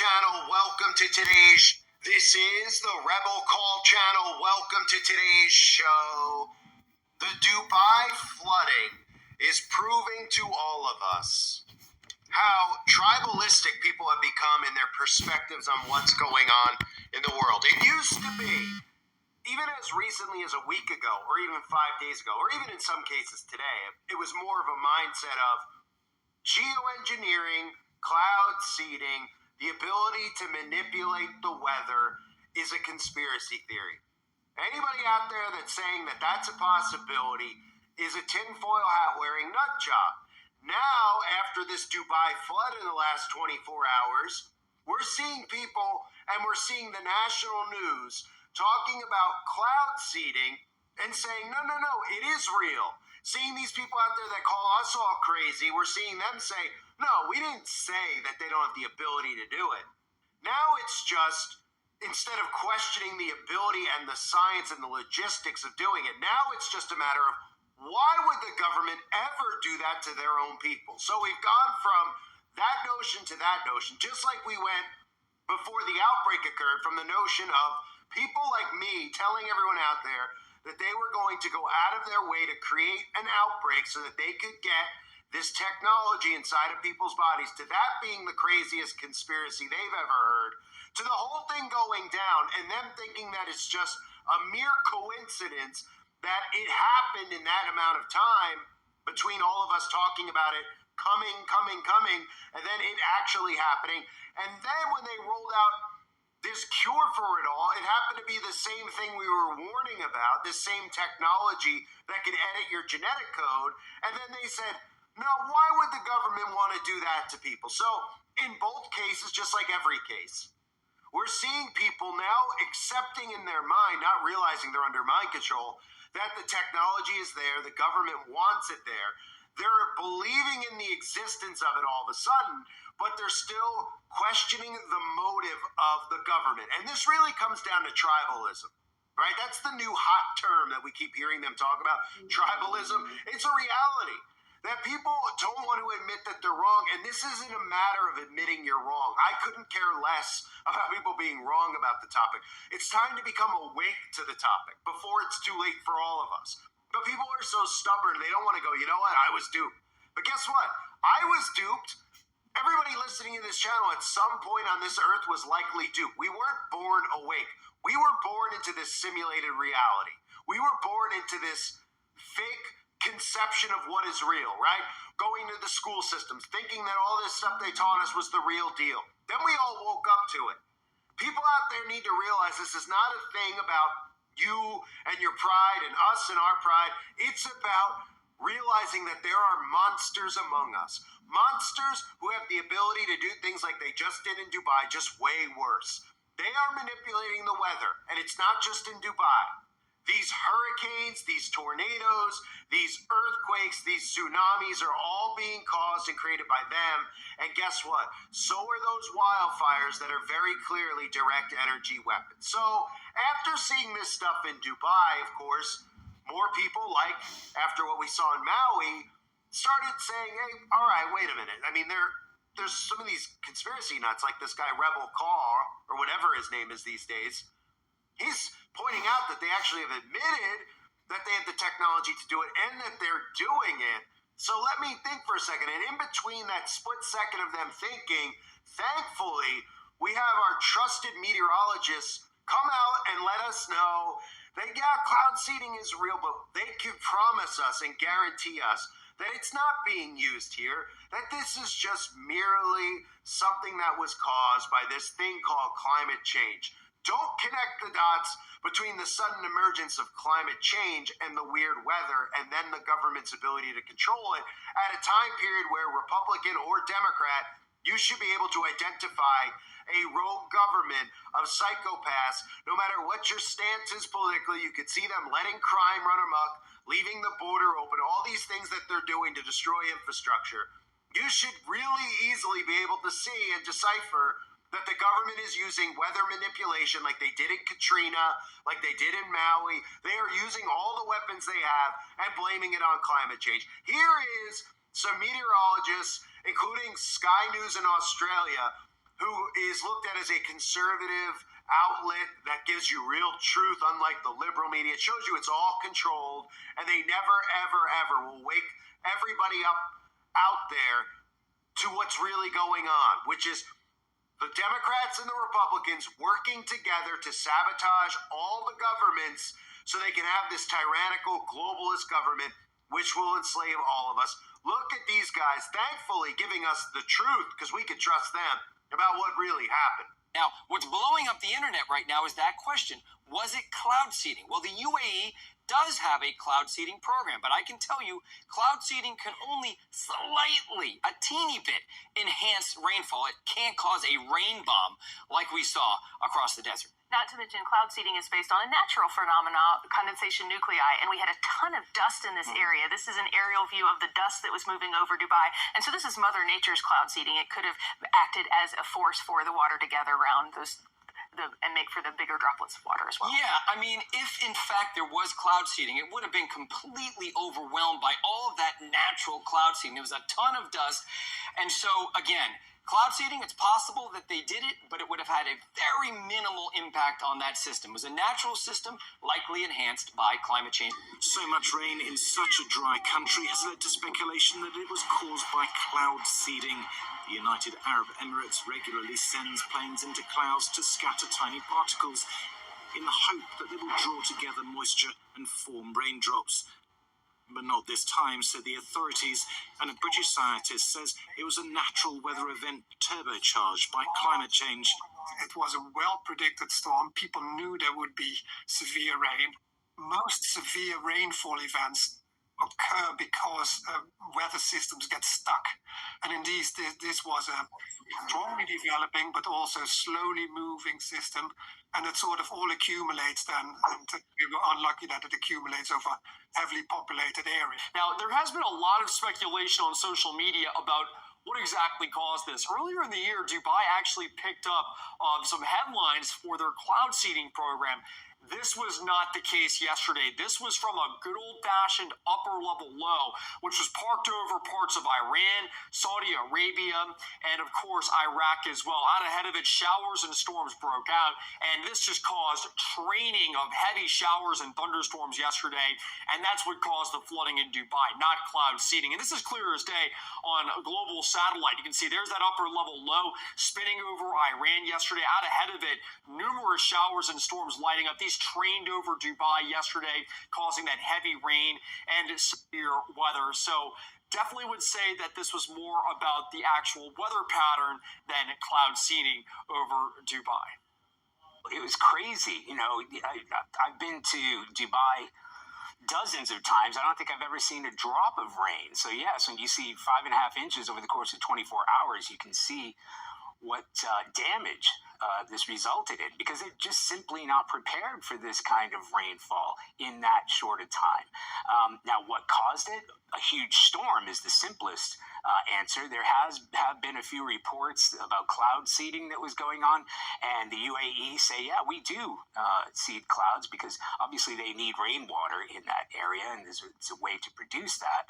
channel. Welcome to today's. This is the Rebel Call channel. Welcome to today's show. The Dubai flooding is proving to all of us how tribalistic people have become in their perspectives on what's going on in the world. It used to be, even as recently as a week ago, or even 5 days ago, or even in some cases today, it was more of a mindset of geoengineering, cloud seeding, the ability to manipulate the weather is a conspiracy theory. Anybody out there that's saying that that's a possibility is a tinfoil hat wearing nut job. Now, after this Dubai flood in the last 24 hours, we're seeing people and we're seeing the national news talking about cloud seeding and saying, no, it is real. Seeing these people out there that call us all crazy, we're seeing them say, no, we didn't say that they don't have the ability to do it. Now it's just, instead of questioning the ability and the science and the logistics of doing it, now it's just a matter of why would the government ever do that to their own people? So we've gone from that notion to that notion, just like we went before the outbreak occurred from the notion of people like me telling everyone out there that they were going to go out of their way to create an outbreak so that they could get this technology inside of people's bodies, to that being the craziest conspiracy they've ever heard, to the whole thing going down and them thinking that it's just a mere coincidence that it happened in that amount of time between all of us talking about it coming, and then it actually happening. And then when they rolled out this cure for it all, it happened to be the same thing we were warning about, this same technology that could edit your genetic code. And then they said, no, why would the government want to do that to people? So in both cases, just like every case, we're seeing people now accepting in their mind, not realizing they're under mind control, that the technology is there, the government wants it there. They're believing in the existence of it all of a sudden, but they're still questioning the motive of the government. And this really comes down to tribalism, right? That's the new hot term that we keep hearing them talk about, tribalism. It's a reality that people don't want to admit that they're wrong, and this isn't a matter of admitting you're wrong. I couldn't care less about people being wrong about the topic. It's time to become awake to the topic before it's too late for all of us. But people are so stubborn, they don't want to go, you know what, I was duped. But guess what? I was duped. Everybody listening in this channel at some point on this earth was likely duped. We weren't born awake. We were born into this simulated reality. We were born into this fake conception of what is real, right? Going to the school systems, thinking that all this stuff they taught us was the real deal. Then we all woke up to it. People out there need to realize this is not a thing about you and your pride and us and our pride. It's about realizing that there are monsters among us. Monsters who have the ability to do things like they just did in Dubai, just way worse. They are manipulating the weather, and it's not just in Dubai. These hurricanes, these tornadoes, these earthquakes, these tsunamis are all being caused and created by them. And guess what? So are those wildfires that are very clearly direct energy weapons. So after seeing this stuff in Dubai, of course, more people, like after what we saw in Maui, started saying, hey, all right, wait a minute. I mean, there's some of these conspiracy nuts, like this guy Rebel Call, or whatever his name is these days. He's pointing out that they actually have admitted that they have the technology to do it and that they're doing it. So let me think for a second. And in between that split second of them thinking, thankfully, we have our trusted meteorologists come out and let us know that, yeah, cloud seeding is real, but they can promise us and guarantee us that it's not being used here, that this is just merely something that was caused by this thing called climate change. Don't connect the dots between the sudden emergence of climate change and the weird weather and then the government's ability to control it at a time period where Republican or Democrat, you should be able to identify a rogue government of psychopaths. No matter what your stance is politically, you could see them letting crime run amok, leaving the border open, all these things that they're doing to destroy infrastructure. You should really easily be able to see and decipher that the government is using weather manipulation like they did in Katrina, like they did in Maui. They are using all the weapons they have and blaming it on climate change. Here is some meteorologists, including Sky News in Australia, who is looked at as a conservative outlet that gives you real truth, unlike the liberal media. It shows you it's all controlled, and they never, ever, ever will wake everybody up out there to what's really going on, which is the Democrats and the Republicans working together to sabotage all the governments so they can have this tyrannical globalist government which will enslave all of us. Look at these guys, thankfully giving us the truth because we could trust them about what really happened. Now, what's blowing up the internet right now is that question. Was it cloud seeding? Well, the UAE does have a cloud seeding program, but I can tell you cloud seeding can only slightly, a teeny bit, enhance rainfall. It can't cause a rain bomb like we saw across the desert. Not to mention, cloud seeding is based on a natural phenomenon, condensation nuclei, and we had a ton of dust in this area. This is an aerial view of the dust that was moving over Dubai, and so this is Mother Nature's cloud seeding. It could have acted as a force for the water to gather around those and make for the bigger droplets of water as well. Yeah, I mean, if in fact there was cloud seeding, it would have been completely overwhelmed by all of that natural cloud seeding. There was a ton of dust, and so again, cloud seeding, it's possible that they did it, but it would have had a very minimal impact on that system. It was a natural system, likely enhanced by climate change. So much rain in such a dry country has led to speculation that it was caused by cloud seeding. The United Arab Emirates regularly sends planes into clouds to scatter tiny particles in the hope that they will draw together moisture and form raindrops. But not this time, said the authorities, and a British scientist says it was a natural weather event turbocharged by climate change. It was a well-predicted storm. People knew there would be severe rain. Most severe rainfall events occur because weather systems get stuck. And indeed, this was a strongly developing but also slowly moving system, and it sort of all accumulates then, and we were unlucky that it accumulates over heavily populated areas. Now, there has been a lot of speculation on social media about what exactly caused this. Earlier in the year, Dubai actually picked up some headlines for their cloud seeding program. This was not the case yesterday. This was from a good old-fashioned upper-level low, which was parked over parts of Iran, Saudi Arabia, and, of course, Iraq as well. Out ahead of it, showers and storms broke out, and this just caused training of heavy showers and thunderstorms yesterday, and that's what caused the flooding in Dubai, not cloud seeding. And this is clear as day on a global satellite. You can see there's that upper-level low spinning over Iran yesterday. Out ahead of it, numerous showers and storms lighting up. These trained over Dubai yesterday, causing that heavy rain and severe weather. So definitely would say that this was more about the actual weather pattern than cloud seeding over Dubai. It was crazy. You know, I've been to Dubai dozens of times. I don't think I've ever seen a drop of rain. So yes, when you see 5.5 inches over the course of 24 hours, you can see what damage this resulted in, because they're just simply not prepared for this kind of rainfall in that short a time. Now, what caused it? A huge storm is the simplest answer. There have been a few reports about cloud seeding that was going on, and the UAE say, yeah, we do seed clouds because obviously they need rainwater in that area, and it's a way to produce that.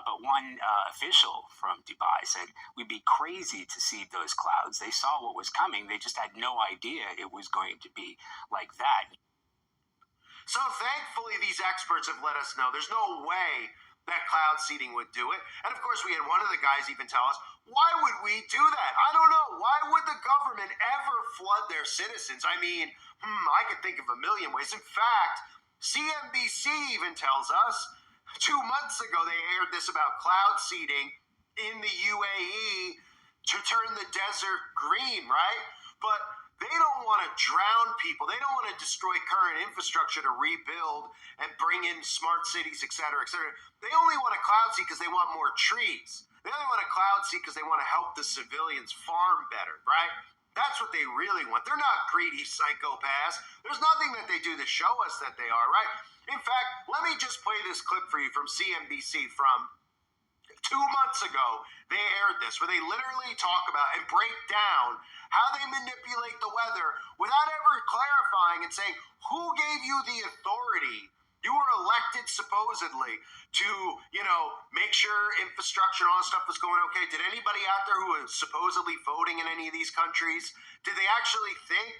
But one official from Dubai said, we'd be crazy to seed those clouds. They saw what was coming. They just had no idea it was going to be like that. So thankfully, these experts have let us know there's no way that cloud seeding would do it. And of course, we had one of the guys even tell us, why would we do that? I don't know. Why would the government ever flood their citizens? I mean, I could think of a million ways. In fact, CNBC even tells us 2 months ago they aired this about cloud seeding in the UAE to turn the desert green, right? But they don't want to drown people. They don't want to destroy current infrastructure to rebuild and bring in smart cities, et cetera, et cetera. They only want a cloud seed because they want more trees. They only want a cloud seed because they want to help the civilians farm better, right? That's what they really want. They're not greedy psychopaths. There's nothing that they do to show us that they are, right? In fact, let me just play this clip for you from CNBC from 2 months ago. They aired this where they literally talk about and break down how they manipulate the weather without ever clarifying and saying, who gave you the authority You were elected supposedly to, make sure infrastructure and all this stuff was going okay. Did anybody out there who was supposedly voting in any of these countries, did they actually think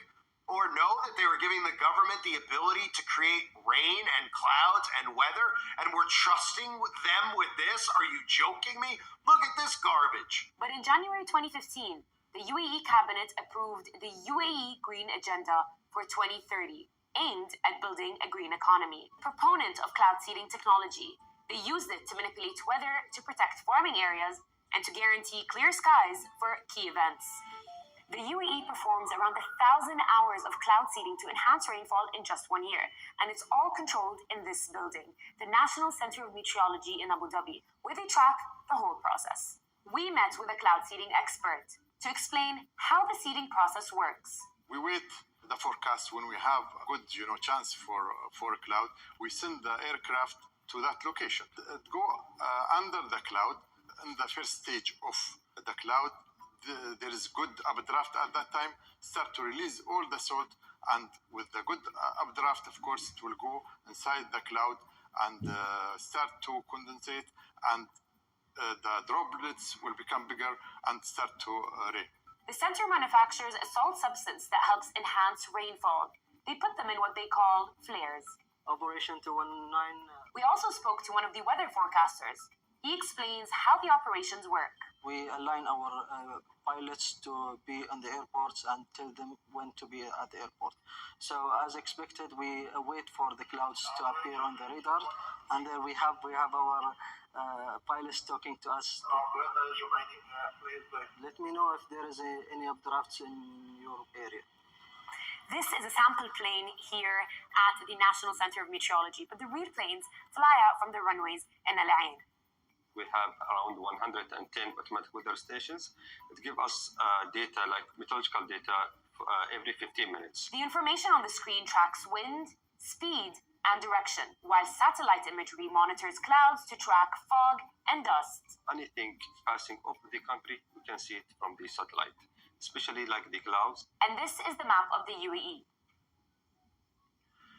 or know that they were giving the government the ability to create rain and clouds and weather, and we're trusting them with this? Are you joking me? Look at this garbage. But in January 2015, the UAE cabinet approved the UAE Green Agenda for 2030, aimed at building a green economy. Proponent of cloud seeding technology, they used it to manipulate weather, to protect farming areas, and to guarantee clear skies for key events. The UAE performs around 1,000 hours of cloud seeding to enhance rainfall in just 1 year, and it's all controlled in this building, the National Center of Meteorology in Abu Dhabi, where they track the whole process. We met with a cloud seeding expert to explain how the seeding process works. We wait the forecast. When we have a good chance for a cloud, we send the aircraft to that location. Go under the cloud. In the first stage of the cloud, there is good updraft at that time. Start to release all the salt, and with the good updraft, of course, it will go inside the cloud and start to condensate, and the droplets will become bigger and start to rain. The center manufactures a salt substance that helps enhance rainfall. They put them in what they call flares. Operation 219. We also spoke to one of the weather forecasters. He explains how the operations work. We align our pilots to be on the airports and tell them when to be at the airport. So as expected, we wait for the clouds to appear on the radar, and then we have our pilots talking to us. Let me know if there is any updrafts in your area. This is a sample plane here at the National Center of Meteorology, but the real planes fly out from the runways in Al Ain. We have around 110 automatic weather stations that give us data, like meteorological data, every 15 minutes. The information on the screen tracks wind, speed, and direction, while satellite imagery monitors clouds to track fog and dust. Anything passing over the country, we can see it from the satellite, especially like the clouds. And this is the map of the UAE.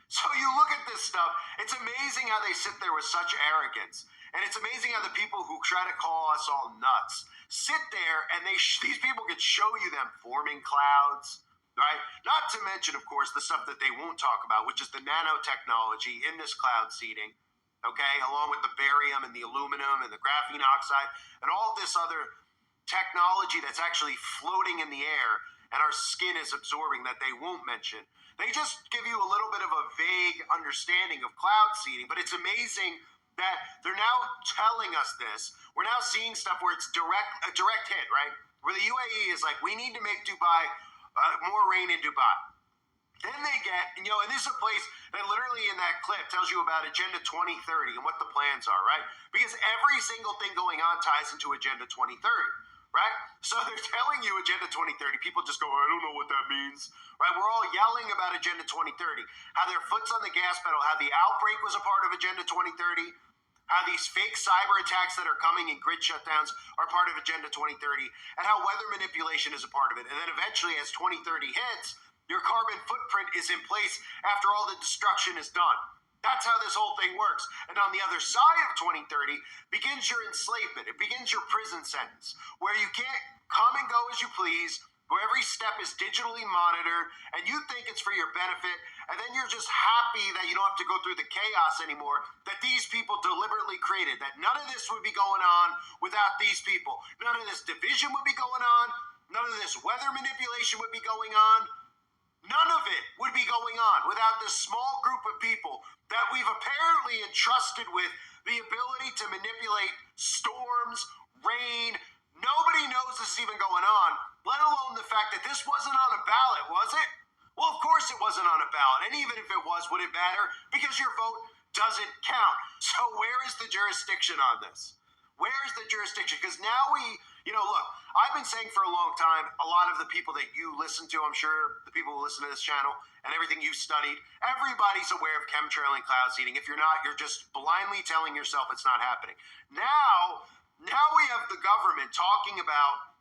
So you look at this stuff, it's amazing how they sit there with such arrogance. And it's amazing how the people who try to call us all nuts sit there and these people could show you them forming clouds, right? Not to mention, of course, the stuff that they won't talk about, which is the nanotechnology in this cloud seeding, okay, along with the barium and the aluminum and the graphene oxide and all this other technology that's actually floating in the air and our skin is absorbing that they won't mention. They just give you a little bit of a vague understanding of cloud seeding, but it's amazing that they're now telling us this. We're now seeing stuff where it's a direct hit, right? Where the UAE is like, we need to make Dubai, more rain in Dubai. Then they get, and this is a place that literally in that clip tells you about Agenda 2030 and what the plans are, right? Because every single thing going on ties into Agenda 2030, right? So they're telling you Agenda 2030. People just go, I don't know what that means, right? We're all yelling about Agenda 2030, how their foot's on the gas pedal, how the outbreak was a part of Agenda 2030, how these fake cyber attacks that are coming and grid shutdowns are part of Agenda 2030, and how weather manipulation is a part of it. And then eventually, as 2030 hits, your carbon footprint is in place after all the destruction is done. That's how this whole thing works. And on the other side of 2030 begins your enslavement. It begins your prison sentence, where you can't come and go as you please, where every step is digitally monitored, and you think it's for your benefit, and then you're just happy that you don't have to go through the chaos anymore that these people deliberately created, that none of this would be going on without these people. None of this division would be going on. None of this weather manipulation would be going on. None of it would be going on without this small group of people that we've apparently entrusted with the ability to manipulate storms, rain. Nobody knows this is even going on, let alone the fact that this wasn't on a ballot, was it? Well, of course it wasn't on a ballot. And even if it was, would it matter? Because your vote doesn't count. So where is the jurisdiction on this? Where is the jurisdiction? Because now look, I've been saying for a long time, a lot of the people that you listen to, I'm sure the people who listen to this channel and everything you've studied, everybody's aware of chemtrail and cloud seeding. If you're not, you're just blindly telling yourself it's not happening. Now we have the government talking about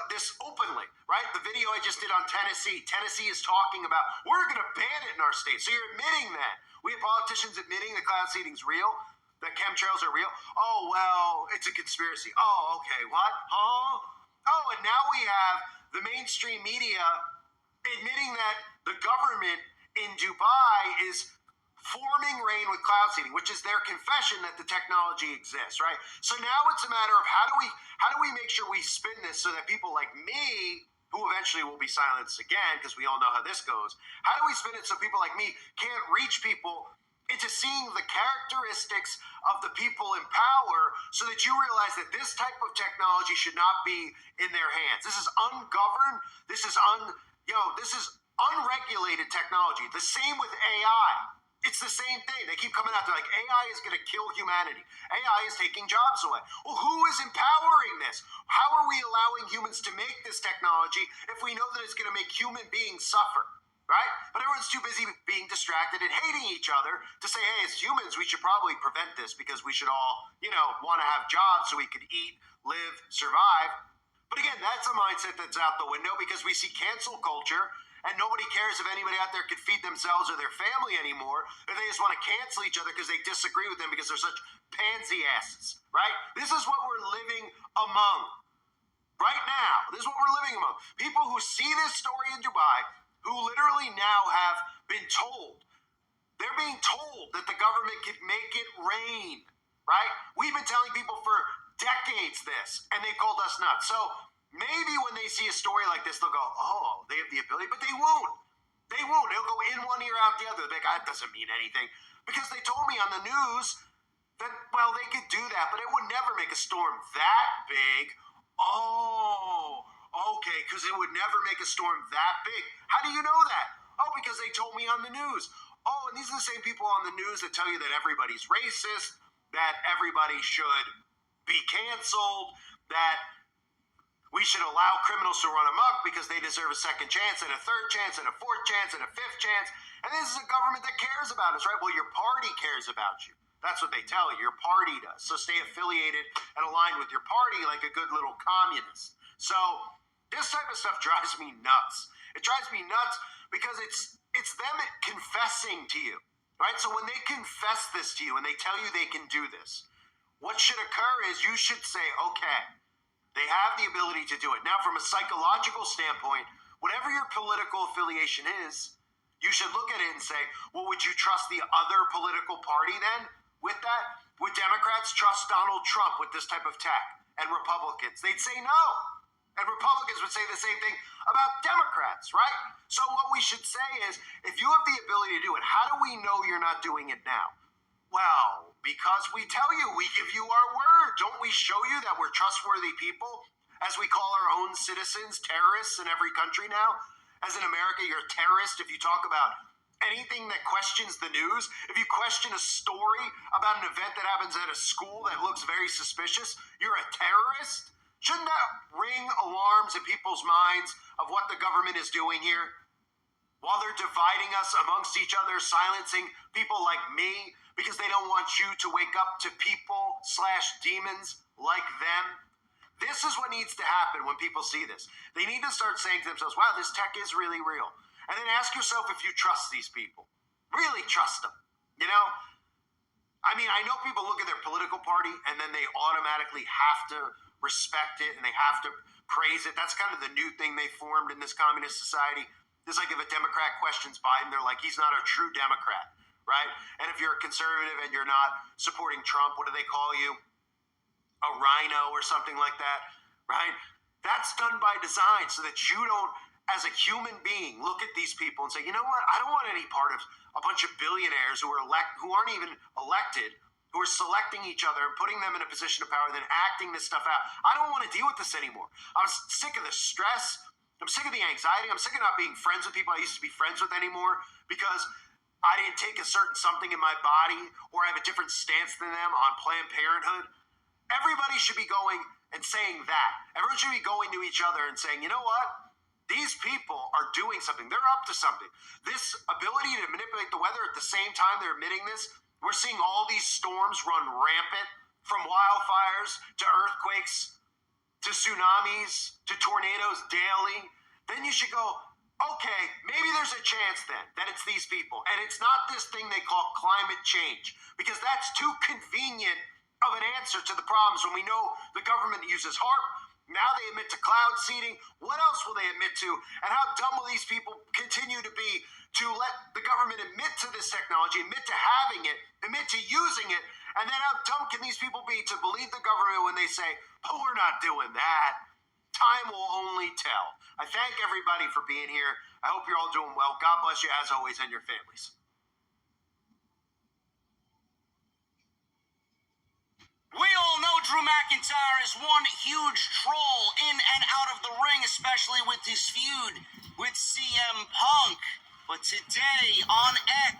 this openly, right? The video I just did on Tennessee. Tennessee is talking about, we're going to ban it in our state. So you're admitting that. We have politicians admitting that cloud seeding's real, that chemtrails are real. Oh, well, it's a conspiracy. Oh, okay, what? Huh? Oh, and now we have the mainstream media admitting that the government in Dubai is forming rain with cloud seeding, which is their confession that the technology exists, right? So now it's a matter of how do we make sure we spin this so that people like me, who eventually will be silenced again because we all know how this goes, how do we spin it so people like me can't reach people into seeing the characteristics of the people in power so that you realize that this type of technology should not be in their hands. This is ungoverned. This is unregulated technology. The same with AI. It's the same thing. They keep coming out. They're like, AI is going to kill humanity. AI is taking jobs away. Well, who is empowering this? How are we allowing humans to make this technology if we know that it's going to make human beings suffer, right? But everyone's too busy being distracted and hating each other to say, hey, as humans, we should probably prevent this because we should all, want to have jobs so we could eat, live, survive. But again, that's a mindset that's out the window because we see cancel culture. And nobody cares if anybody out there could feed themselves or their family anymore, or they just want to cancel each other because they disagree with them because they're such pansy asses, right? This is what we're living among right now. This is what we're living among. People who see this story in Dubai, who literally now have been told, they're being told that the government could make it rain, right? We've been telling people for decades this, and they called us nuts. So maybe when they see a story like this, they'll go, oh, they have the ability, but they won't. They won't. They'll go in one ear, out the other. They're like, that doesn't mean anything. Because they told me on the news that, well, they could do that, but it would never make a storm that big. Oh, okay, because it would never make a storm that big. How do you know that? Oh, because they told me on the news. Oh, and these are the same people on the news that tell you that everybody's racist, that everybody should be canceled, that we should allow criminals to run amok because they deserve a second chance and a third chance and a fourth chance and a fifth chance. And this is a government that cares about us, right? Well, your party cares about you. That's what they tell you. Your party does. So stay affiliated and aligned with your party like a good little communist. So this type of stuff drives me nuts. It drives me nuts because it's them confessing to you, right? So when they confess this to you and they tell you they can do this, what should occur is you should say, okay, they have the ability to do it. Now, from a psychological standpoint, whatever your political affiliation is, you should look at it and say, well, would you trust the other political party then with that? Would Democrats trust Donald Trump with this type of tech? And Republicans? They'd say no. And Republicans would say the same thing about Democrats, right? So what we should say is, if you have the ability to do it, how do we know you're not doing it now? Well, because we tell you, we give you our word. Don't we show you that we're trustworthy people? As we call our own citizens terrorists in every country now? As in America, you're a terrorist if you talk about anything that questions the news. If you question a story about an event that happens at a school that looks very suspicious, you're a terrorist? Shouldn't that ring alarms in people's minds of what the government is doing here? While they're dividing us amongst each other, silencing people like me, because they don't want you to wake up to people/demons like them. This is what needs to happen when people see this. They need to start saying to themselves, wow, this tech is really real. And then ask yourself if you trust these people. Really trust them. I know people look at their political party and then they automatically have to respect it and they have to praise it. That's kind of the new thing they formed in this communist society. It's like if a Democrat questions Biden, they're like, he's not a true Democrat. Right? And if you're a conservative and you're not supporting Trump, what do they call you? A rhino or something like that, right? That's done by design so that you don't, as a human being, look at these people and say, you know what? I don't want any part of a bunch of billionaires who aren't even elected, who are selecting each other and putting them in a position of power and then acting this stuff out. I don't want to deal with this anymore. I'm sick of the stress. I'm sick of the anxiety. I'm sick of not being friends with people I used to be friends with anymore because I didn't take a certain something in my body or I have a different stance than them on Planned Parenthood. Everybody should be going and saying that. Everyone should be going to each other and saying, you know what? These people are doing something. They're up to something. This ability to manipulate the weather at the same time they're admitting this, we're seeing all these storms run rampant, from wildfires to earthquakes to tsunamis, to tornadoes daily, then you should go, okay, maybe there's a chance then that it's these people. And it's not this thing they call climate change, because that's too convenient of an answer to the problems when we know the government uses HARP. Now they admit to cloud seeding. What else will they admit to? And how dumb will these people continue to be to let the government admit to this technology, admit to having it, admit to using it? And then how dumb can these people be to believe the government when they say, oh, we're not doing that? Time will only tell. I thank everybody for being here. I hope you're all doing well. God bless you as always and your families. We all know Drew McIntyre is one huge troll in and out of the ring, especially with his feud with CM Punk. But today on X,